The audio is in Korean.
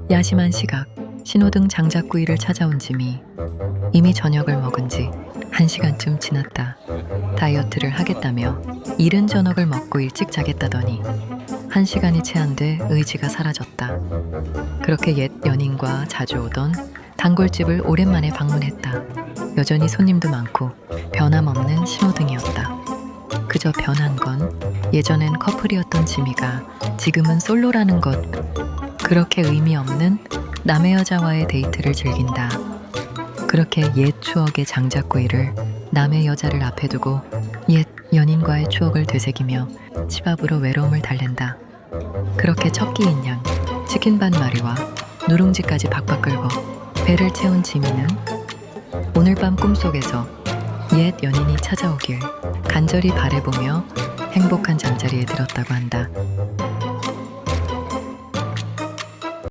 야심한 시각, 신호등 장작구이를 찾아온 짐이 이미 저녁을 먹은 지 1시간쯤 지났다. 다이어트를 하겠다며 이른 저녁을 먹고 일찍 자겠다더니 1시간이 채 안 돼 의지가 사라졌다. 그렇게 옛 연인과 자주 오던 단골집을 오랜만에 방문했다. 여전히 손님도 많고 변함없는 신호등이었다. 그저 변한 건 예전엔 커플이었던 지미가 지금은 솔로라는 것. 그렇게 의미 없는 남의 여자와의 데이트를 즐긴다. 그렇게 옛 추억의 장작구이를 남의 여자를 앞에 두고 옛 연인과의 추억을 되새기며 집 앞으로 외로움을 달랜다. 그렇게 첫 끼인 양 치킨 반 마리와 누룽지까지 박박 끌고 배를 채운 지미는 오늘 밤 꿈속에서 옛 연인이 찾아오길 간절히 바라보며 행복한 잠자리에 들었다고 한다.